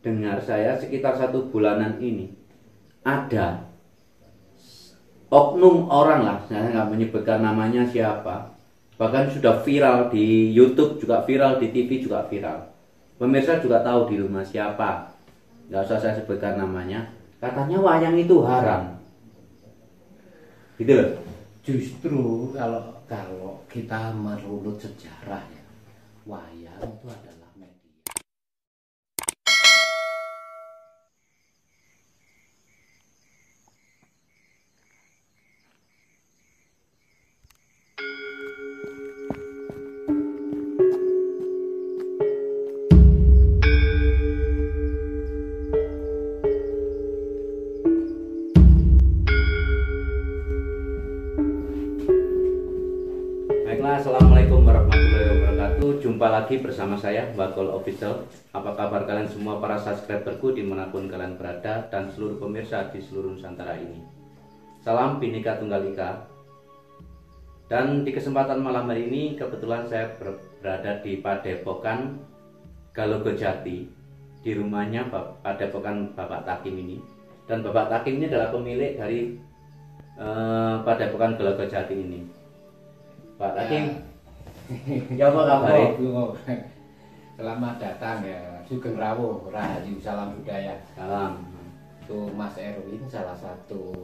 dengar saya sekitar 1 bulanan ini ada oknum orang lah, saya nggak menyebutkan namanya siapa, bahkan sudah viral di YouTube juga viral, di TV juga viral. Pemirsa juga tahu di rumah siapa, nggak usah saya sebutkan namanya. Katanya wayang itu haram, gitu loh. Justru kalau kita merunut sejarah ya, wayang itu adalah media. Baiklah, assalamualaikum warahmatullahi wabarakatuh. Jumpa lagi bersama saya, Bagol Official. Apa kabar kalian semua para subscriberku dimanapun kalian berada dan seluruh pemirsa di seluruh Nusantara ini. Salam Bhinneka Tunggal Ika. Dan di kesempatan malam hari ini kebetulan saya berada di Padepokan Galogojati, di rumahnya Padepokan Bapak Takim ini. Dan Bapak Takim ini adalah pemilik dari Padepokan Galogojati ini. Pak Takim, ya apa kabar? Selamat datang ya, Sugeng Rawuh, Rahayu, salam budaya. Salam. Itu Mas Erwin, salah satu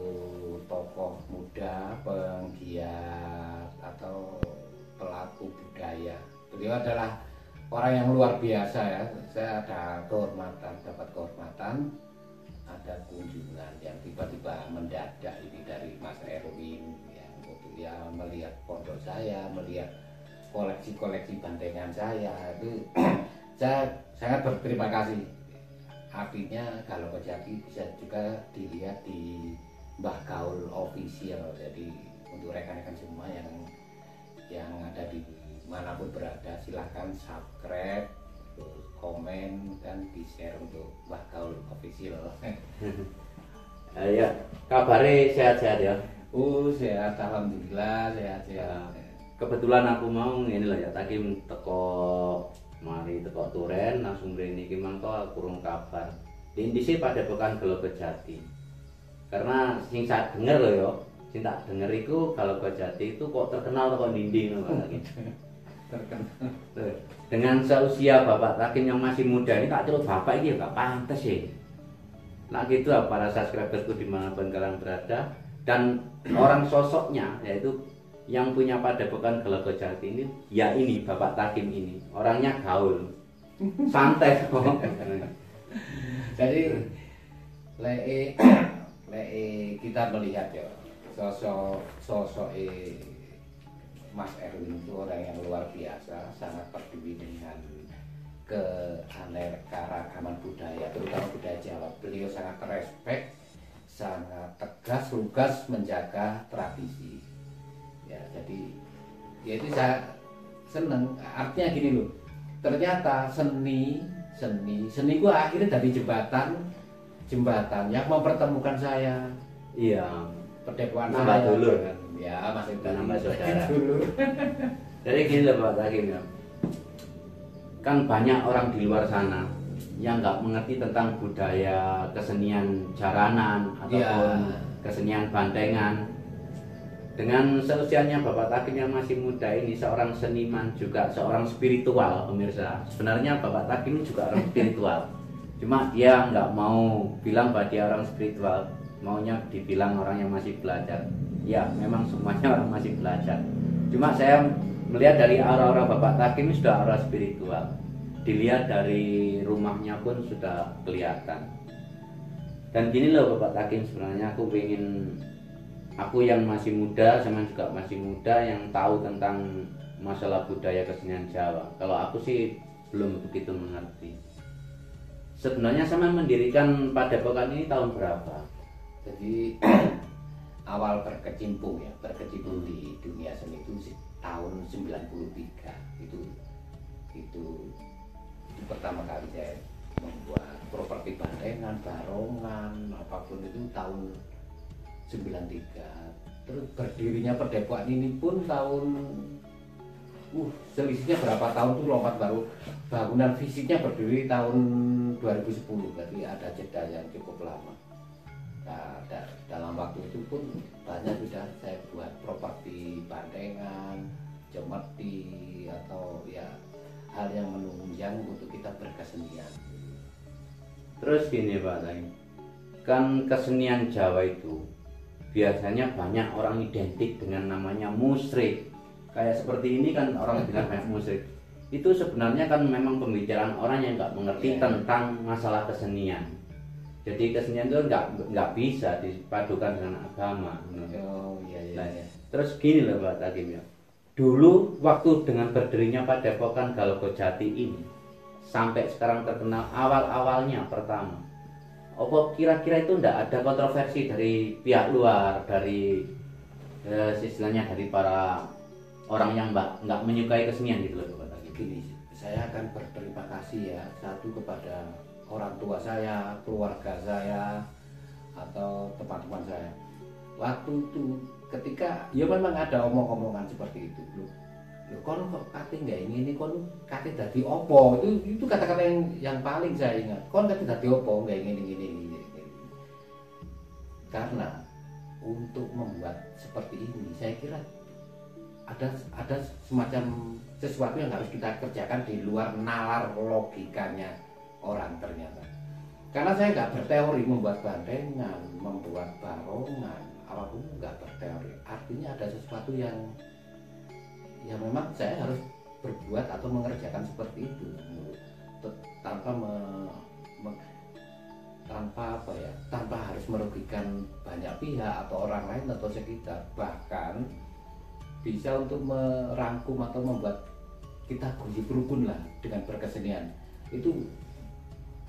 tokoh muda, penggiat atau pelaku budaya. Beliau adalah orang yang luar biasa ya. Saya ada kehormatan, dapat kehormatan, ada kunjungan yang tiba-tiba mendadak ini dari Mas Erwin. Ya, melihat pondok saya, melihat koleksi-koleksi bandengan saya, itu saya sangat berterima kasih. Artinya Galogojati bisa juga dilihat di Mbah Gaul Official. Jadi untuk rekan-rekan semua yang ada di manapun berada, silahkan subscribe, komen, dan di share untuk Mbah Gaul Official. Ya, kabarnya sehat-sehat ya. Sehat, alhamdulillah, sehat-sehat. Kebetulan aku mau ini lah ya, Takim teko Turen langsung mrene iki mangko aku kurung kabar. Di sini Padepokan Galogojati. Karena sing sak denger lho ya, sing tak denger iku Galogojati itu kok terkenal kok dinding lho Pak Takim. Terkenal. Dengan seusia Bapak Takim yang masih muda ini tak celuk bapak ini ya gak pantes ya. Nah gitu lah para subscriberku dimanapun kalian berada. Dan orang sosoknya yaitu yang punya Padepokan Galogojati ini, ya ini Bapak Takim ini orangnya gaul, santai kok. Jadi kita melihat ya sosok Mas Erwin itu orang yang luar biasa, sangat peduli dengan keanekaragaman budaya, terutama budaya Jawa. Beliau sangat respect, sangat tegas, lugas menjaga tradisi. Ya, jadi ya itu saya seneng. Artinya gini loh, ternyata seni gua akhirnya dari jembatan yang mempertemukan saya. Iya. Padepokan Nambah saya. dulur kan. Ya, masih Nambah saudara. dulur. Jadi gini loh Pak Takim ya. Kan banyak orang di luar sana yang nggak mengerti tentang budaya kesenian jaranan ataupun kesenian bandengan. Dengan seusianya Bapak Takim yang masih muda ini, seorang seniman juga seorang spiritual pemirsa. Sebenarnya Bapak Takim juga orang spiritual, cuma dia nggak mau bilang bahwa dia orang spiritual, maunya dibilang orang yang masih belajar. Ya memang semuanya orang masih belajar, cuma saya melihat dari aura-aura Bapak Takim ini sudah aura spiritual. Dilihat dari rumahnya pun sudah kelihatan. Dan gini loh Bapak Takim, sebenarnya aku yang masih muda, sama juga masih muda yang tahu tentang masalah budaya kesenian Jawa. Kalau aku sih belum begitu mengerti. Sebenarnya sama mendirikan Padepokan ini tahun berapa? Jadi awal berkecimpung di dunia seni itu tahun 93. Itu pertama kali saya membuat properti bandengan, barongan, apapun itu tahun 93. Terus berdirinya Padepokan ini pun tahun selisihnya berapa tahun tuh lompat baru. Bangunan fisiknya berdiri tahun 2010, berarti ada jeda yang cukup lama. Nah, dalam waktu itu pun banyak sudah saya buat properti bandengan, jemeti, atau ya hal yang menunjang untuk kita berkesenian. Terus gini Pak Tay, kan kesenian Jawa itu biasanya banyak orang identik dengan namanya musyrik. Kayak seperti ini kan orang bilang banyak musyrik. Itu sebenarnya kan memang pembicaraan orang yang nggak mengerti tentang masalah kesenian. Jadi kesenian itu nggak bisa dipadukan dengan agama. Oh iya. Nah, terus gini loh Pak Takim ya. Dulu waktu dengan berdirinya Padepokan Galgojati ini sampai sekarang terkenal awal-awalnya pertama. Apa kira-kira itu ndak ada kontroversi dari pihak luar, dari istilahnya dari para orang yang nggak menyukai kesenian gitu loh Pak Takim? Gini, saya akan berterima kasih ya, satu kepada orang tua saya, keluarga saya, atau teman-teman saya. Waktu itu ketika ya memang ada omong-omongan seperti itu, loh kon kok kate nggak ini kon kate dadi opo, itu kata-kata yang paling saya ingat. Kon kate dadi opo nggak ini. Karena untuk membuat seperti ini saya kira ada semacam sesuatu yang harus kita kerjakan di luar nalar logikanya orang ternyata. Karena saya nggak berteori membuat bandengan, membuat barongan, apapun nggak berteori. Artinya ada sesuatu yang memang saya harus berbuat atau mengerjakan seperti itu tanpa harus merugikan banyak pihak atau orang lain atau sekitar, bahkan bisa untuk merangkum atau membuat kita guyub rukun lah dengan berkesenian. Itu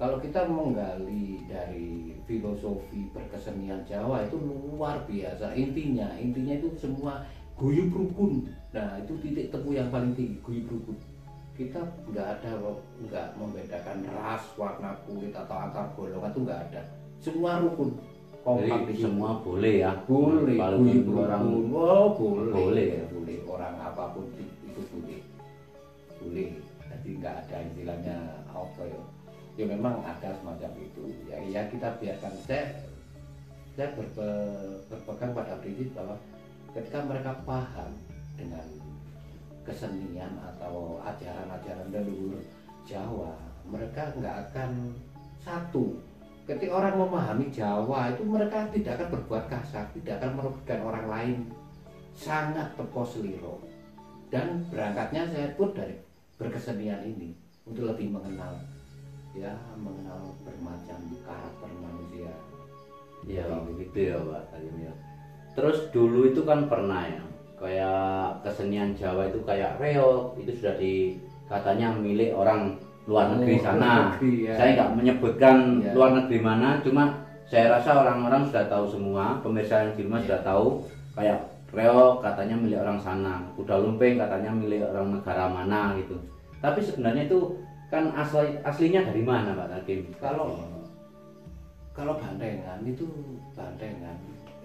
kalau kita menggali dari filosofi berkesenian Jawa itu luar biasa. Intinya itu semua guyub rukun. Nah, itu titik temu yang paling tinggi, guyub rukun. Kita nggak membedakan ras, warna kulit atau antar golongan, itu nggak ada. Semua rukun. Kompak di semua boleh ya. Boleh. Guyub orang boleh. Orang apapun itu boleh. Jadi nggak ada istilahnya apa ya. Ya memang ada semacam itu. Ya kita biarkan. Saya berpegang pada prinsip bahwa ketika mereka paham dengan kesenian atau ajaran-ajaran leluhur Jawa, mereka nggak akan satu. Ketika orang memahami Jawa itu mereka tidak akan berbuat kasar, tidak akan merugikan orang lain, sangat tepo seliro. Dan berangkatnya saya pun dari berkesenian ini untuk lebih mengenal bermacam karakter manusia. Ya begitu ya Pak Takim ya. Terus dulu itu kan pernah ya, kayak kesenian Jawa itu kayak reog, itu sudah katanya milik orang luar negeri sana. Ya. Saya nggak menyebutkan luar negeri mana, cuma saya rasa orang-orang sudah tahu semua, pemirsa yang di rumah sudah tahu. Kayak reog katanya milik orang sana, kuda lumping katanya milik orang negara mana gitu. Tapi sebenarnya itu kan aslinya dari mana Pak Takim? Kalau bandengan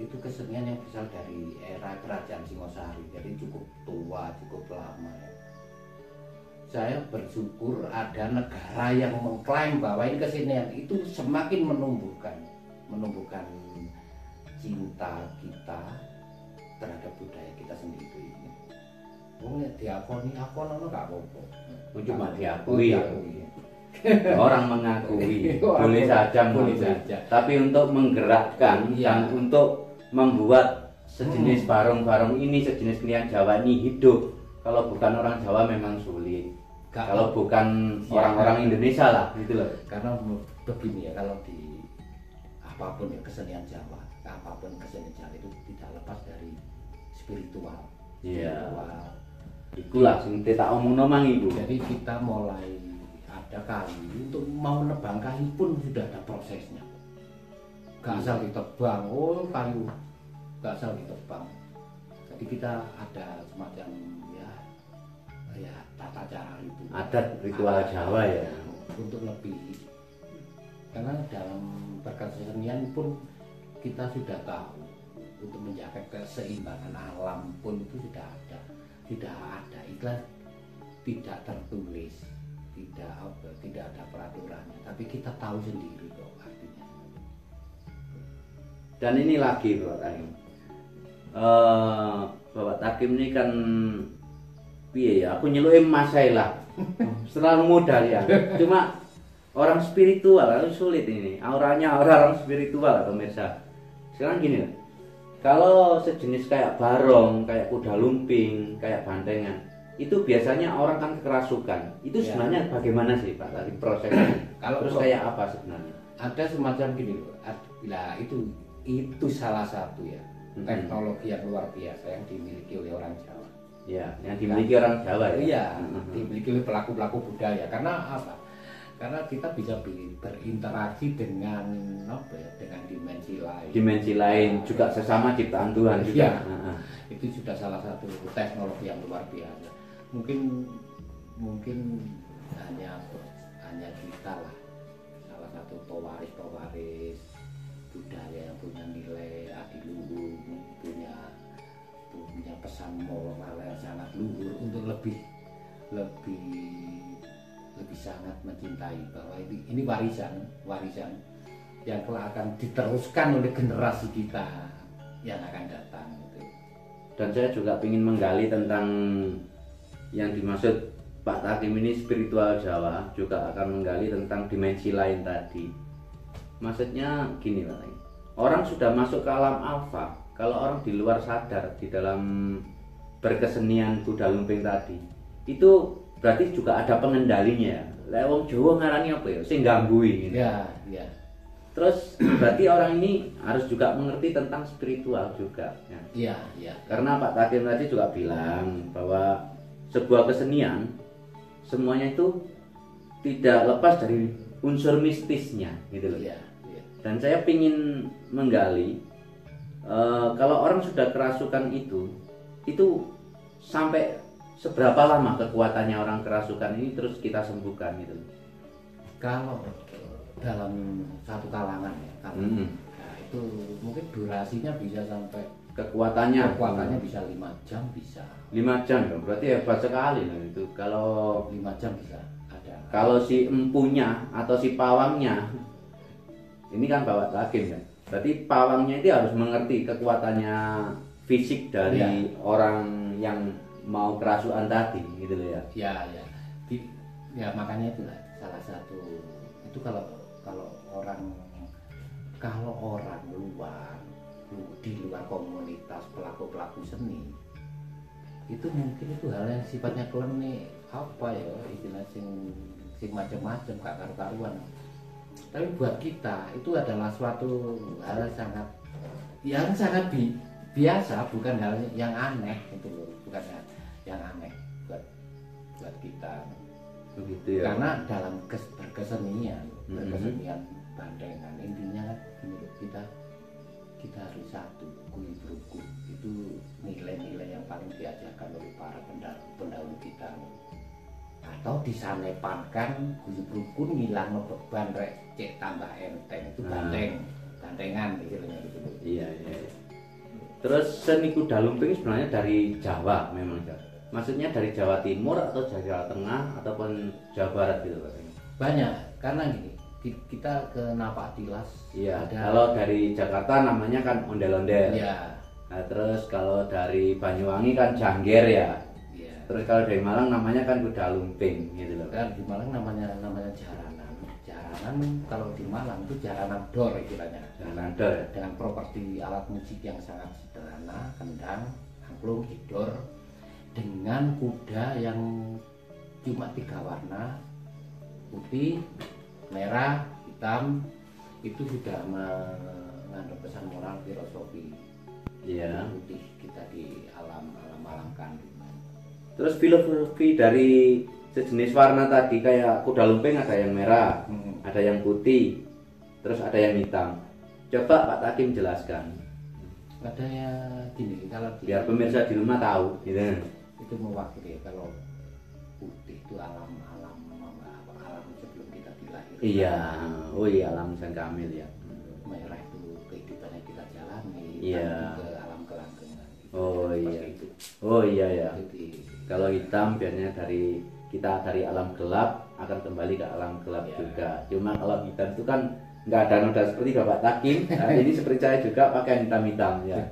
itu kesenian yang berasal dari era kerajaan Singosari, jadi cukup tua, cukup lama. Saya bersyukur ada negara yang mengklaim bahwa ini kesenian itu semakin menumbuhkan cinta kita terhadap budaya kita sendiri ini. Diakoni ono nggak apa-apa. Cuma diakui. Orang mengakui boleh saja. Tapi untuk menggerakkan dan untuk membuat sejenis barong-barong ini, sejenis kesenian Jawa ini hidup, kalau bukan orang Jawa memang sulit. Kalau bukan orang-orang Indonesia lah gitu loh. Karena begini ya, kalau di apapun ya kesenian Jawa itu tidak lepas dari spiritual. Itulah sing tak omongno mang Ibu. Jadi kita mulai ada kali untuk mau nebang kayu pun sudah ada prosesnya. Gak asal ditebang, kayu gak asal ditebang. Jadi kita ada semacam ya tata cara itu. Adat ritual Jawa ya. Untuk lebih, karena dalam berkesenian pun kita sudah tahu untuk menjaga keseimbangan alam pun itu sudah ada. Tidak ada iklan tidak tertulis, tidak ada peraturannya, tapi kita tahu sendiri kok artinya. Dan ini lagi Bapak Takim, Bapak Takim ini kan piye ya, aku nyelukin Mas saya lah terlalu muda ya, cuma orang spiritual itu sulit ini, auranya orang spiritual pemirsa. Sekarang gini, kalau sejenis kayak barong, kayak kuda lumping, kayak bantengan, itu biasanya orang kan kerasukan. Itu sebenarnya bagaimana sih Pak tadi prosesnya? Terus kayak apa sebenarnya? Ada semacam gini loh. Nah, itu salah satu ya teknologi yang luar biasa yang dimiliki oleh orang Jawa. Ya, yang dimiliki orang Jawa ya. Iya, dimiliki oleh pelaku-pelaku budaya. Karena apa? Karena kita bisa berinteraksi dengan apa ya, dengan dimensi lain. Dimensi lain juga sesama ciptaan Tuhan juga. Ya, itu sudah salah satu teknologi yang luar biasa. Mungkin hanya kita lah, salah satu pewaris budaya yang punya nilai adiluhur, punya pesan moral yang sangat luhur untuk lebih sangat mencintai bahwa ini warisan yang kelak akan diteruskan oleh generasi kita yang akan datang gitu. Dan saya juga ingin menggali tentang yang dimaksud Pak Takim ini spiritual Jawa, juga akan menggali tentang dimensi lain tadi. Maksudnya gini Pak Takim, orang sudah masuk ke alam alfa, kalau orang di luar sadar di dalam berkesenian kuda lumping tadi, itu berarti juga ada pengendalinya ya. Lah wong Jawa ngarani apa ya? Sing gangguin gitu. Ya. Terus berarti orang ini harus juga mengerti tentang spiritual juga ya. Iya. Karena Pak Takim tadi juga bilang bahwa sebuah kesenian semuanya itu tidak lepas dari unsur mistisnya gitu loh. Iya. Dan saya ingin menggali kalau orang sudah kerasukan itu sampai seberapa lama kekuatannya orang kerasukan ini terus kita sembuhkan gitu? Kalau dalam satu kalangan ya, nah itu mungkin durasinya bisa sampai kekuatannya bisa 5 jam bisa. 5 jam ya, berarti hebat sekali loh itu. Kalau 5 jam bisa ada. Kalau si empunya atau si pawangnya, ini kan Bapak Takim ya. Berarti pawangnya itu harus mengerti kekuatannya fisik dari orang yang mau kerasukan tadi gitu loh ya. Ya makanya itulah salah satu itu kalau orang luar di luar komunitas pelaku seni itu mungkin itu hal yang sifatnya klinik apa ya istilah sing macam-macam gak karu-karuan. Tapi buat kita itu adalah suatu hal yang sangat biasa, bukan hal yang aneh itu loh, bukan yang aneh buat kita. Begitu ya. Karena dalam berkesenian bandengan intinya kan menurut kita harus satu, kulit rukun. Itu nilai-nilai yang paling diajarkan oleh para pendahulu kita. Atau disanepankan kulit rukun ngilang beban rek cek tambah enteng itu bandengan istilahnya gitu. Iya. Terus seni kuda lumping sebenarnya dari Jawa memang ya. Maksudnya dari Jawa Timur atau Jawa Tengah ataupun Jawa Barat gitu Pak? Banyak, karena gini, kita ke Napak Tilas. Iya. Kalau dari Jakarta namanya kan ondel-ondel. Iya. Nah, terus kalau dari Banyuwangi kan jangger ya. Iya. Terus kalau dari Malang namanya kan kuda lumping gitu loh. Kan di Malang namanya jaranan. Jaranan kalau di Malang itu jaranan dor istilahnya. Jaranan dor ya? Dengan properti alat musik yang sangat sederhana, kendang, angklung, hidor, dengan kuda yang cuma 3 warna, putih, merah, hitam, itu sudah mengandung pesan moral filosofi. Iya. Putih kita di alam kandung. Terus filosofi dari sejenis warna tadi kayak kuda lumping ada yang merah, ada yang putih, terus ada yang hitam. Coba Pak Takim jelaskan. Ada ya gini, kalau biar pemirsa di rumah tahu gitu. Itu mewakili kalau putih itu alam sebelum kita dilahirkan. Iya, oh iya alam sang kamil ya. Merah itu kehidupan yang kita jalani, iya. Ke alam kelanggengan. Oh iya. Itu. Oh iya ya. Jadi Kalau hitam biasanya dari alam gelap akan kembali ke alam gelap juga. Cuma kalau hitam itu kan nggak ada noda seperti Bapak Takim. Nah, ini seperti saya juga pakai hitam-hitam ya.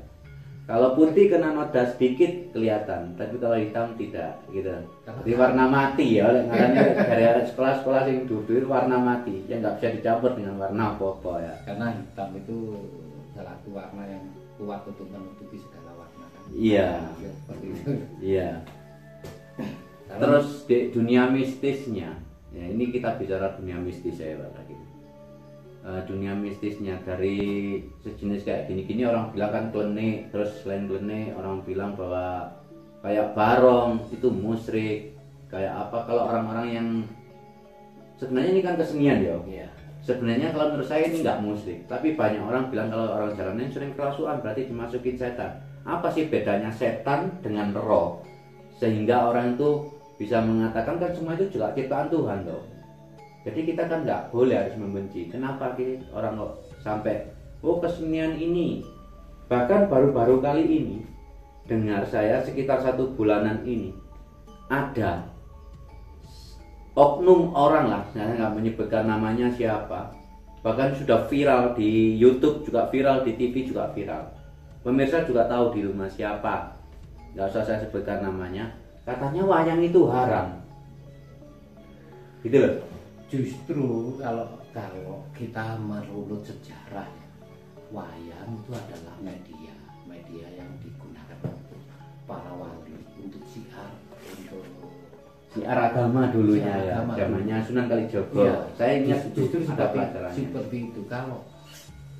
Kalau putih kena noda sedikit kelihatan, tapi kalau hitam tidak gitu. Jadi warna mati ya, karena dari sekolah-sekolah yang dulu warna mati, yang nggak bisa dicampur dengan warna apa-apa ya. Karena hitam itu salah satu warna yang kuat untuk menutupi segala warna kan. Iya. Ya, seperti itu. Iya. Terus di dunia mistisnya, ya ini kita bicara dunia mistis ya Pak Takim. Dunia mistisnya dari sejenis kayak gini-gini orang bilang kan klenik, terus selain klenik orang bilang bahwa kayak barong itu musyrik, kayak apa kalau orang-orang yang sebenarnya ini kan kesenian ya. Iya. Sebenarnya kalau menurut saya ini nggak musyrik, tapi banyak orang bilang kalau orang jalanan sering kerasukan berarti dimasukin setan. Apa sih bedanya setan dengan roh sehingga orang itu bisa mengatakan kan semua itu juga ciptaan Tuhan toh. Jadi kita kan nggak boleh harus membenci. Kenapa orang kok sampai kesenian ini? Bahkan baru-baru kali ini dengar saya sekitar 1 bulanan ini ada oknum orang lah, saya nggak menyebutkan namanya siapa. Bahkan sudah viral di YouTube juga viral, di TV juga viral. Pemirsa juga tahu di rumah siapa. Nggak usah saya sebutkan namanya. Katanya wayang itu haram. Gitu loh. Justru kalau kita merunut sejarah, wayang itu adalah media yang digunakan para wali untuk siar, untuk siar agama dulunya siar ya, agama zamannya dulu. Sunan Kalijogo. Iya, Saya ingat justru ada pelajarannya. seperti itu. Kalau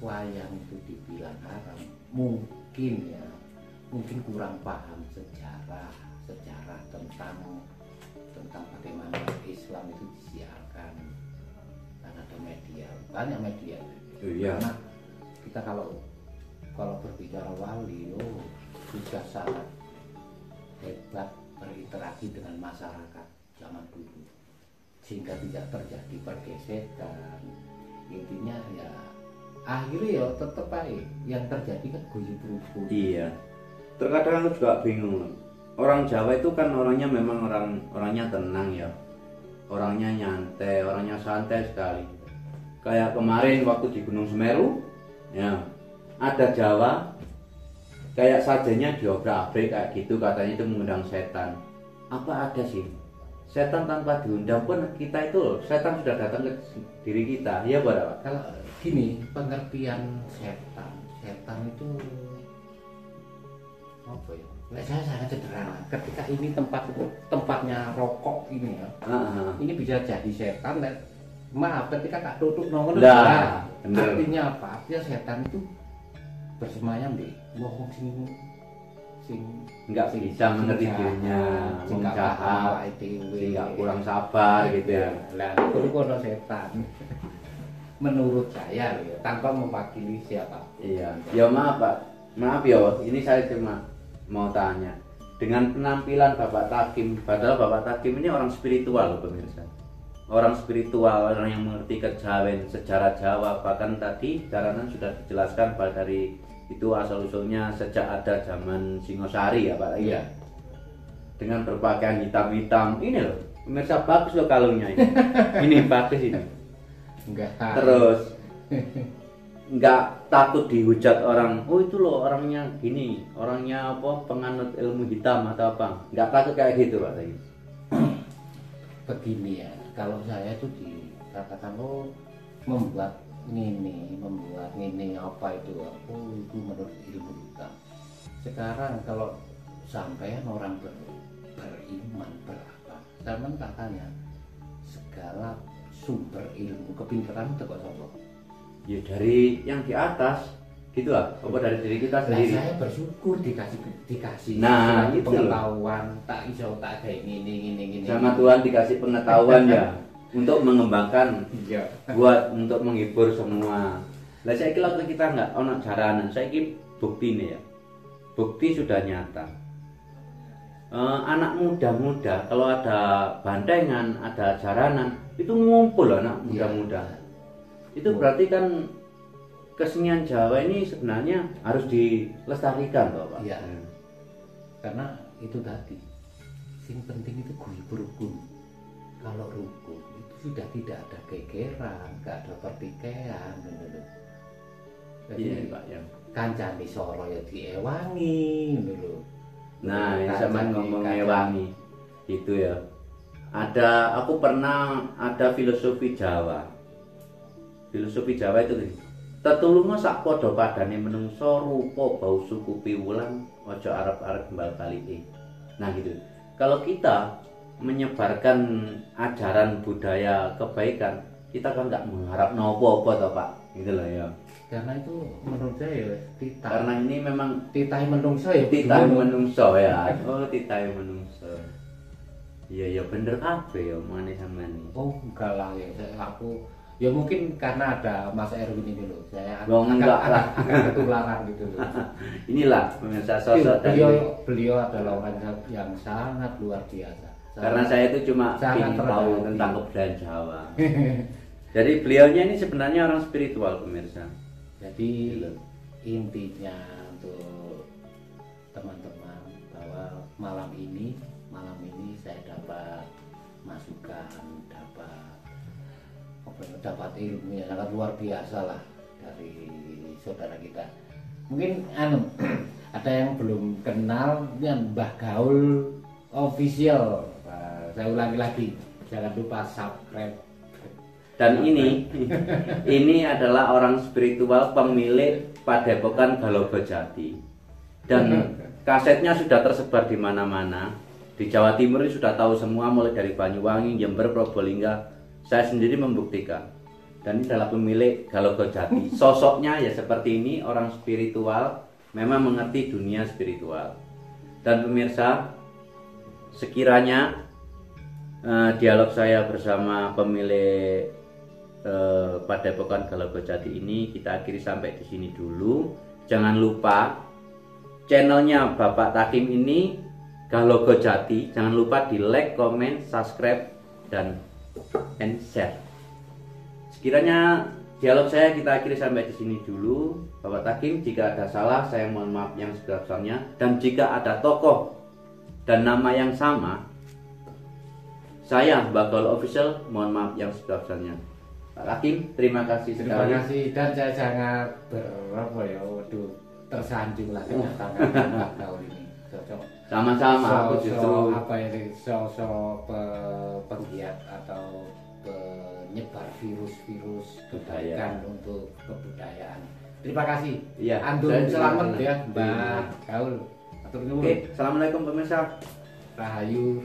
wayang itu dibilang haram, mungkin kurang paham sejarah tentang bagaimana Islam itu disiarkan. Karena ada banyak media. Iya. Karena kita kalau berbicara wali, sudah sangat hebat berinteraksi dengan masyarakat zaman dulu, sehingga tidak terjadi pergesekan. Intinya ya akhirnya ya tetap baik, yang terjadi kan guyub rukun. Iya. Terkadang aku juga bingung. Orang Jawa itu kan orangnya memang orangnya tenang ya. Orangnya nyantai, orangnya santai sekali. Kayak kemarin waktu di Gunung Semeru, ya ada Jawa, kayak sajanya diobrak-abrik kayak gitu, katanya itu mengundang setan. Apa ada sih? Setan tanpa diundang pun kita itu, setan sudah datang ke diri kita, ya Pak? Kalau gini, pengertian setan itu apa ya? Saya sangat sederhana. Ketika ini tempatnya rokok ini ya, ini bisa jadi setan. Maaf, ketika tak tutup nongol. Nah, artinya apa? Artinya setan itu bersemayam di wong sing nggak bisa mengerti dirinya, menjahat, nggak kurang sabar gitu ya. Lah itu kono setan. Menurut saya ya, tanpa mewakili siapa. Iya. Ya maaf Pak, maaf ya. Ini saya cuma mau tanya. Dengan penampilan Bapak Takim, padahal Bapak Takim ini orang spiritual loh pemirsa. Orang spiritual, orang yang mengerti kejawen, sejarah Jawa. Bahkan tadi jaranan sudah dijelaskan bahwa dari itu asal-usulnya sejak ada zaman Singosari ya Pak. Iya. Dengan berpakaian hitam-hitam. Ini loh, pemirsa bagus loh kalungnya ini. Ini bagus ini. Enggak. Terus nggak takut dihujat orang. Oh itu loh orangnya gini, orangnya apa penganut ilmu hitam atau apa? Nggak takut kayak gitu Pak. Begini ya, kalau saya itu dikatakan membuat ini apa itu menurut ilmu hitam. Sekarang kalau sampean orang beriman berapa, zaman katanya segala sumber ilmu kepintaran itu kok sopo? Ya dari yang di atas gitu lah, apa dari diri kita sendiri. Saya bersyukur dikasih nah, itu pengetahuan, tak iso tak kayak gini. Sama Tuhan dikasih pengetahuan ya untuk mengembangkan, buat untuk menghibur semua. Lah saya kira kalau kita nggak ono jaranan, saya kira bukti nih ya, bukti sudah nyata. Anak muda-muda kalau ada bandengan, ada jaranan itu ngumpul anak muda-muda. Itu berarti kan kesenian Jawa ini sebenarnya harus dilestarikan toh Pak. Iya. Karena itu tadi Yang penting itu guyub rukun. Kalau rukun itu sudah tidak ada gegeran, nggak ada pertikaian, gitu. Jadi Iya Pak ya. kancane soro ya diewangi, gitu. Nah, ini sama ngomong ewangi itu ya. Aku pernah ada filosofi Jawa. Filosofi Jawa itu gini. Tetulunga sak padha padane menungso rupa bau suku piwulan aja arep-arep mbal kalike. Nah gitu. Kalau kita menyebarkan ajaran budaya kebaikan, kita kan nggak mengharap nopo-nopo toh Pak. Gitu loh ya. Karena itu menurut saya ya titah. Karena ini memang Titah menungso ya titah menungso ya. Oh, titah menungso. Iya ya bener kabeh ya mane sampean. Oh enggak lah ya, aku ya mungkin karena ada Mas Erwin ini loh, saya Enggak lah. akan ketularan gitu loh. Inilah pemirsa sosok dari Beliau adalah orang yang sangat luar biasa. karena saya itu cuma sangat ingin tahu terhati. tentang kebudayaan Jawa. Jadi beliaunya ini sebenarnya orang spiritual pemirsa. Jadi intinya untuk teman-teman bahwa malam ini saya dapat masukan, dapat ilmu yang sangat luar biasa lah dari saudara kita. Mungkin ada yang belum kenal, ini Mbah Gaul Official. Nah, saya ulangi lagi, jangan lupa subscribe. Dan ini adalah orang spiritual pemilik Padepokan Galogojati. Dan kasetnya sudah tersebar di mana-mana. Di Jawa Timur ini sudah tahu semua, mulai dari Banyuwangi, Jember, Probolinggo. Saya sendiri membuktikan. Dan ini adalah pemilik Galogojati. Sosoknya ya seperti ini, orang spiritual, memang mengerti dunia spiritual. Dan pemirsa, sekiranya dialog saya bersama pemilik Padepokan Galogojati ini kita akhiri sampai di sini dulu. Jangan lupa channelnya Bapak Takim ini Galogojati. Jangan lupa di like, comment, subscribe, dan share. Sekiranya dialog saya kita akhiri sampai di sini dulu. Bapak Takim, jika ada salah saya mohon maaf yang sebesar-besarnya. Dan jika ada tokoh dan nama yang sama, saya Mbah Gaul Official mohon maaf yang sebesar-besarnya. Pak Takim, terima kasih sekali. Terima kasih, dan saya sangat tersanjung lah kedatangan Mbah Gaul ini. Sama-sama, aku justru sosok penggiat atau penyebar virus kebaikan untuk kebudayaan. Terima kasih. Iya, Antum selamat ya Mbah Gaul. Oke, assalamualaikum pemirsa. Rahayu.